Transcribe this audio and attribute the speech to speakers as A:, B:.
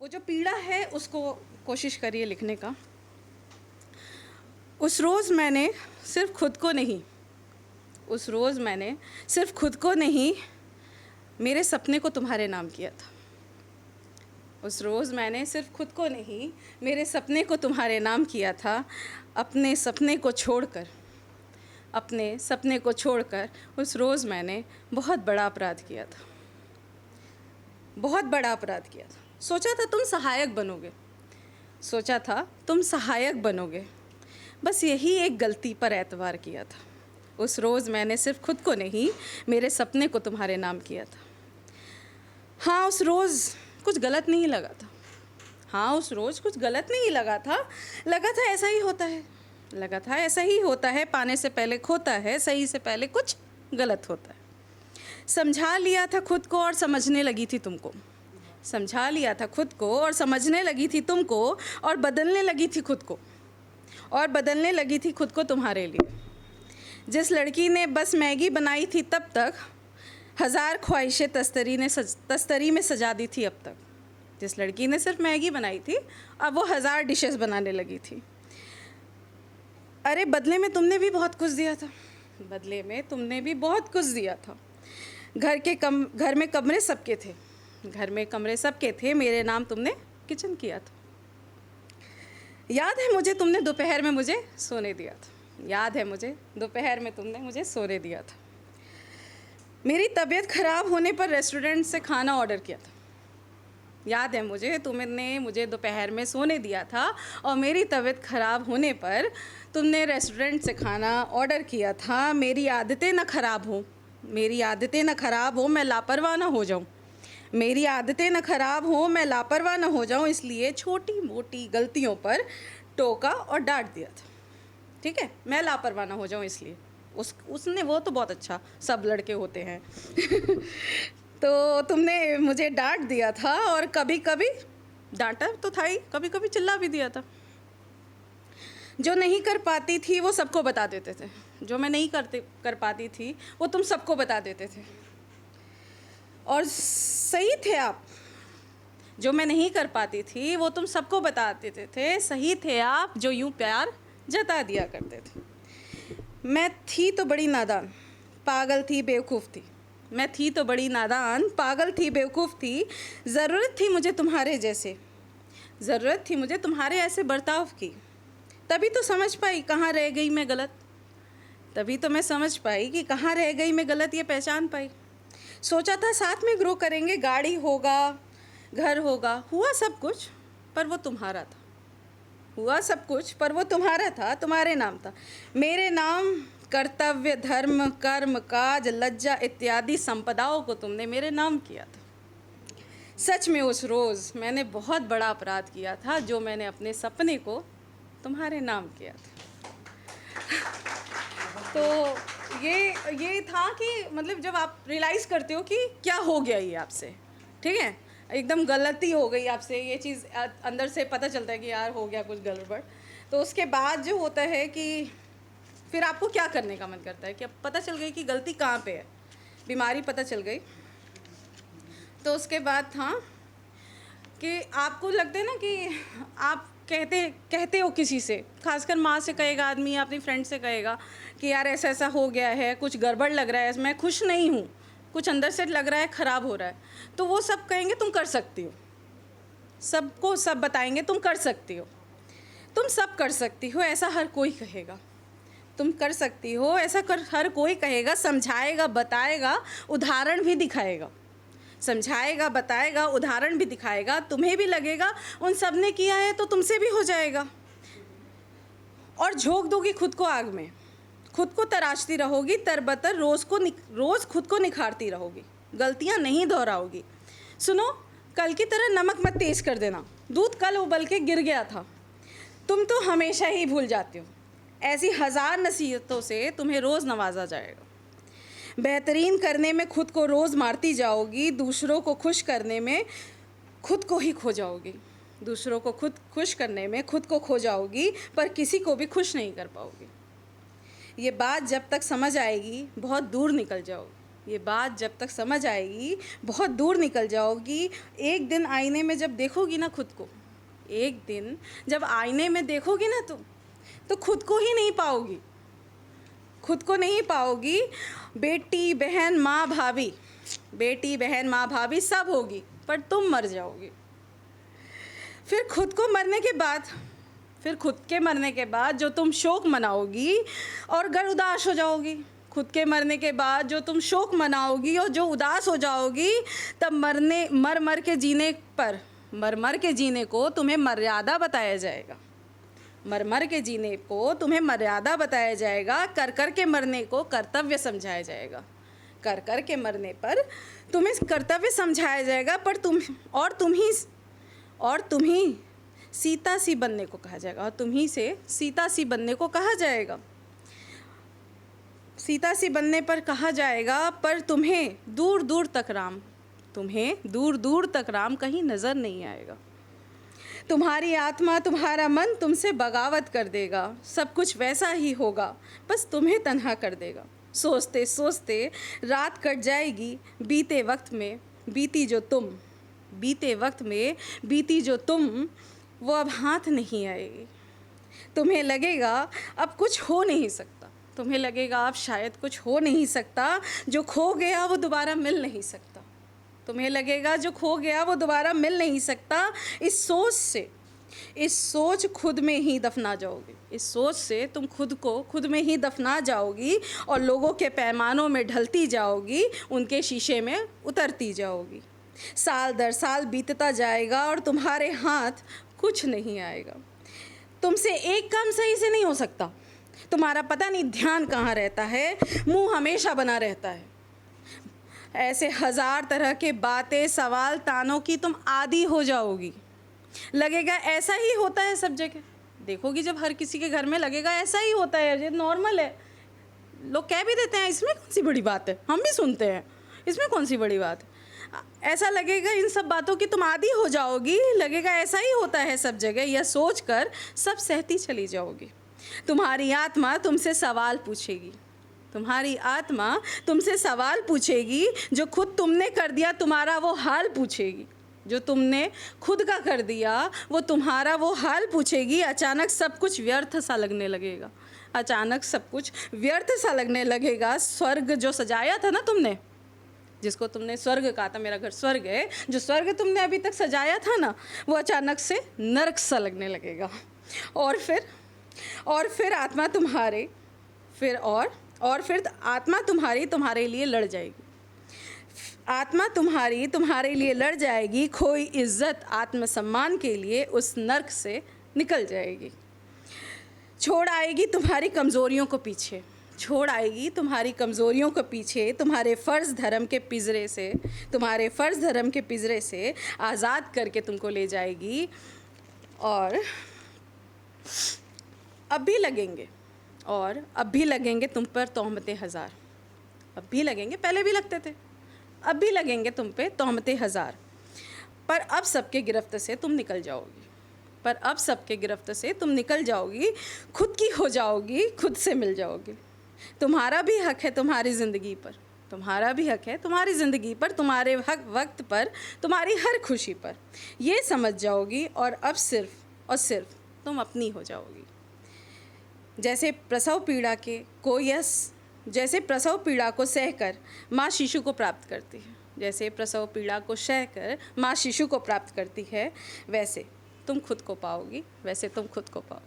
A: वो जो पीड़ा है उसको कोशिश करिए लिखने का। उस रोज़ मैंने सिर्फ खुद को नहीं, उस रोज़ मैंने सिर्फ खुद को नहीं, मेरे सपने को तुम्हारे नाम किया था। उस रोज़ मैंने सिर्फ खुद को नहीं, मेरे सपने को तुम्हारे नाम किया था। अपने सपने को छोड़कर, अपने सपने को छोड़कर उस रोज़ मैंने बहुत बड़ा अपराध किया था, बहुत बड़ा अपराध किया था। सोचा था तुम सहायक बनोगे, सोचा था तुम सहायक बनोगे, बस यही एक गलती पर एतबार किया था। उस रोज़ मैंने सिर्फ खुद को नहीं, मेरे सपने को तुम्हारे नाम किया था। हाँ, उस रोज़ कुछ गलत नहीं लगा था, हाँ उस रोज़ कुछ गलत नहीं लगा था ऐसा ही होता है, लगा था ऐसा ही होता है, पाने से पहले खोता है, सही से पहले कुछ गलत होता है। समझा लिया था खुद को और समझने लगी थी तुमको, समझा लिया था खुद को और समझने लगी थी तुमको, और बदलने लगी थी खुद को, और बदलने लगी थी खुद को तुम्हारे लिए। जिस लड़की ने बस मैगी बनाई थी तब तक, हज़ार ख्वाहिशें तस्तरी में सजा दी थी अब तक। जिस लड़की ने सिर्फ मैगी बनाई थी, अब वो 1000 डिशेस बनाने लगी थी। अरे बदले में तुमने भी बहुत कुछ दिया था, बदले में तुमने भी बहुत कुछ दिया था। घर में कमरे सबके थे, घर में कमरे सबके थे, मेरे नाम तुमने किचन किया था। याद है मुझे तुमने दोपहर में मुझे सोने दिया था, याद है मुझे दोपहर में तुमने मुझे सोने दिया था। मेरी तबीयत ख़राब होने पर रेस्टोरेंट से खाना ऑर्डर किया था। याद है मुझे तुमने मुझे दोपहर में सोने दिया था, और मेरी तबीयत ख़राब होने पर तुमने रेस्टोरेंट से खाना ऑर्डर किया था। मेरी आदतें ना ख़राब हो, मेरी आदतें ना ख़राब हो, मैं लापरवाह ना हो जाऊँ, मेरी आदतें ना ख़राब हो, मैं लापरवाह ना हो जाऊँ, इसलिए छोटी मोटी गलतियों पर टोका और डांट दिया था। ठीक है, मैं लापरवाह ना हो जाऊँ इसलिए। उसने, वो तो बहुत अच्छा, सब लड़के होते हैं तो तुमने मुझे डांट दिया था, और कभी कभी डांटा तो था ही, कभी कभी चिल्ला भी दिया था। जो नहीं कर पाती थी वो सबको बता देते थे, जो मैं नहीं कर पाती थी वो तुम सबको बता देते थे, और सही थे आप। जो मैं नहीं कर पाती थी वो तुम सबको बता देते थे, सही थे आप जो यूं प्यार जता दिया करते थे। मैं थी तो बड़ी नादान, पागल थी, बेवकूफ़ थी, मैं थी तो बड़ी नादान, पागल थी, बेवकूफ़ थी। ज़रूरत थी मुझे तुम्हारे जैसे, ज़रूरत थी मुझे तुम्हारे ऐसे बर्ताव की। तभी तो समझ पाई कहाँ रह गई मैं गलत, तभी तो मैं समझ पाई कि कहाँ रह गई मैं गलत, ये पहचान पाई। सोचा था साथ में ग्रो करेंगे, गाड़ी होगा, घर होगा, हुआ सब कुछ पर वो तुम्हारा था, हुआ सब कुछ पर वो तुम्हारा था, तुम्हारे नाम था। मेरे नाम कर्तव्य, धर्म, कर्म, काज, लज्जा इत्यादि संपदाओं को तुमने मेरे नाम किया था। सच में उस रोज़ मैंने बहुत बड़ा अपराध किया था, जो मैंने अपने सपने को तुम्हारे नाम किया था। तो ये था कि मतलब जब आप रियलाइज़ करते हो कि क्या हो गया ये आपसे, ठीक है, एकदम गलती हो गई आपसे, ये चीज़ अंदर से पता चलता है कि यार हो गया कुछ गड़बड़। तो उसके बाद जो होता है कि फिर आपको क्या करने का मन करता है कि अब पता चल गई कि गलती कहाँ पे है, बीमारी पता चल गई। तो उसके बाद था कि आपको लगता है ना कि आप कहते हो किसी से, खासकर माँ से कहेगा आदमी, अपनी फ्रेंड से कहेगा कि यार ऐसा ऐसा हो गया है, कुछ गड़बड़ लग रहा है, मैं खुश नहीं हूँ, कुछ अंदर से लग रहा है ख़राब हो रहा है। तो वो सब कहेंगे तुम कर सकती हो, सबको सब बताएंगे तुम कर सकती हो, तुम सब कर सकती हो, ऐसा हर कोई कहेगा। तुम कर सकती हो ऐसा हर कोई कहेगा, समझाएगा, बताएगा, उदाहरण भी दिखाएगा, समझाएगा, बताएगा, उदाहरण भी दिखाएगा। तुम्हें भी लगेगा उन सब ने किया है तो तुमसे भी हो जाएगा, और झोंक दोगी खुद को आग में, खुद को तराशती रहोगी, तरबतर रोज़ खुद को निखारती रहोगी, गलतियां नहीं दोहराओगी। सुनो, कल की तरह नमक मत तेज कर देना, दूध कल उबल के गिर गया था, तुम तो हमेशा ही भूल जाते हो। ऐसी 1000 नसीहतों से तुम्हें रोज़ नवाजा जाएगा। बेहतरीन करने में खुद को रोज़ मारती जाओगी, दूसरों को खुश करने में खुद को ही खो जाओगी, दूसरों को खुद खुश करने में खुद को खो जाओगी, पर किसी को भी खुश नहीं कर पाओगी। ये बात जब तक समझ आएगी बहुत दूर निकल जाओगी, ये बात जब तक समझ आएगी बहुत दूर निकल जाओगी। एक दिन आईने में जब देखोगी ना खुद को, एक दिन जब आईने में देखोगी ना तुम, तो खुद को ही नहीं पाओगी, खुद को नहीं पाओगी। बेटी बहन माँ भाभी, बेटी बहन माँ भाभी सब होगी, पर तुम मर जाओगी। फिर खुद को मरने के बाद, फिर खुद के मरने के बाद जो तुम शोक मनाओगी और गर उदास हो जाओगी, खुद के मरने के बाद जो तुम शोक मनाओगी और जो उदास हो जाओगी, तब मर मर के जीने पर, मर मर के जीने को तुम्हें मर्यादा बताया जाएगा, मर मर के जीने को तुम्हें मर्यादा बताया जाएगा, कर कर के मरने को कर्तव्य समझाया जाएगा, कर कर के मरने पर तुम्हें कर्तव्य समझाया जाएगा। पर तुम ही सीता सी बनने को कहा जाएगा, और तुम ही से सीता सी बनने को कहा जाएगा, सीता सी बनने पर कहा जाएगा। पर तुम्हें दूर दूर तक राम, तुम्हें दूर दूर तक राम कहीं नज़र नहीं आएगा। तुम्हारी आत्मा, तुम्हारा मन तुमसे बगावत कर देगा, सब कुछ वैसा ही होगा, बस तुम्हें तन्हा कर देगा। सोचते सोचते रात कट जाएगी, बीते वक्त में बीती जो तुम, बीते वक्त में बीती जो तुम, वो अब हाथ नहीं आएगी। तुम्हें लगेगा अब कुछ हो नहीं सकता, तुम्हें लगेगा अब शायद कुछ हो नहीं सकता, जो खो गया वो दोबारा मिल नहीं सकता, तुम्हें लगेगा जो खो गया वो दोबारा मिल नहीं सकता। इस सोच से, इस सोच खुद में ही दफना जाओगी, इस सोच से तुम खुद को खुद में ही दफना जाओगी और लोगों के पैमानों में ढलती जाओगी, उनके शीशे में उतरती जाओगी। साल दर साल बीतता जाएगा और तुम्हारे हाथ कुछ नहीं आएगा। तुमसे एक काम सही से नहीं हो सकता, तुम्हारा पता नहीं ध्यान कहाँ रहता है, मुंह हमेशा बना रहता है। ऐसे हज़ार तरह के बातें, सवाल, तानों की तुम आदी हो जाओगी। लगेगा ऐसा ही होता है सब जगह, देखोगी जब हर किसी के घर में, लगेगा ऐसा ही होता है, ये नॉर्मल है। लोग कह भी देते हैं इसमें कौन सी बड़ी बात है, हम भी सुनते हैं इसमें कौन सी बड़ी बात है। ऐसा लगेगा, इन सब बातों की तुम आदी हो जाओगी, लगेगा ऐसा ही होता है सब जगह, यह सोचकर सब सहती चली जाओगी। तुम्हारी आत्मा तुमसे सवाल पूछेगी, तुम्हारी आत्मा तुमसे सवाल पूछेगी, जो खुद तुमने कर दिया तुम्हारा वो हाल पूछेगी, जो तुमने खुद का कर दिया वो तुम्हारा वो हाल पूछेगी। अचानक सब कुछ व्यर्थ सा लगने लगेगा, अचानक सब कुछ व्यर्थ सा लगने लगेगा। स्वर्ग जो सजाया था ना तुमने, जिसको तुमने स्वर्ग कहा था, मेरा घर स्वर्ग है, जो स्वर्ग तुमने अभी तक सजाया था ना, वो अचानक से नरक सा लगने लगेगा। और फिर आत्मा तुम्हारे, फिर आत्मा तुम्हारे लिए लड़ जाएगी, आत्मा तुम्हारे लिए लड़ जाएगी। खोई इज्जत आत्मसम्मान के लिए उस नर्क से निकल जाएगी, छोड़ आएगी तुम्हारी कमज़ोरियों को पीछे, छोड़ आएगी तुम्हारी कमज़ोरियों को पीछे। तुम्हारे फ़र्ज़ धर्म के पिंजरे से आज़ाद करके तुमको ले जाएगी। और अब भी लगेंगे तुम पर तोहमतें हज़ार, अब भी लगेंगे, पहले भी लगते थे, अब भी लगेंगे तुम पे तोहमतें हज़ार। पर अब सबके गिरफ्त से तुम निकल जाओगी, खुद की हो जाओगी, खुद से मिल जाओगी। तुम्हारा भी हक है तुम्हारी ज़िंदगी पर, तुम्हारे वक्त पर, तुम्हारी हर खुशी पर, ये समझ जाओगी। और अब सिर्फ और सिर्फ तुम अपनी हो जाओगी। जैसे प्रसव पीड़ा को सहकर माँ शिशु को प्राप्त करती है, जैसे प्रसव पीड़ा को सहकर माँ शिशु को प्राप्त करती है, वैसे तुम खुद को पाओगी, वैसे तुम खुद को पाओ।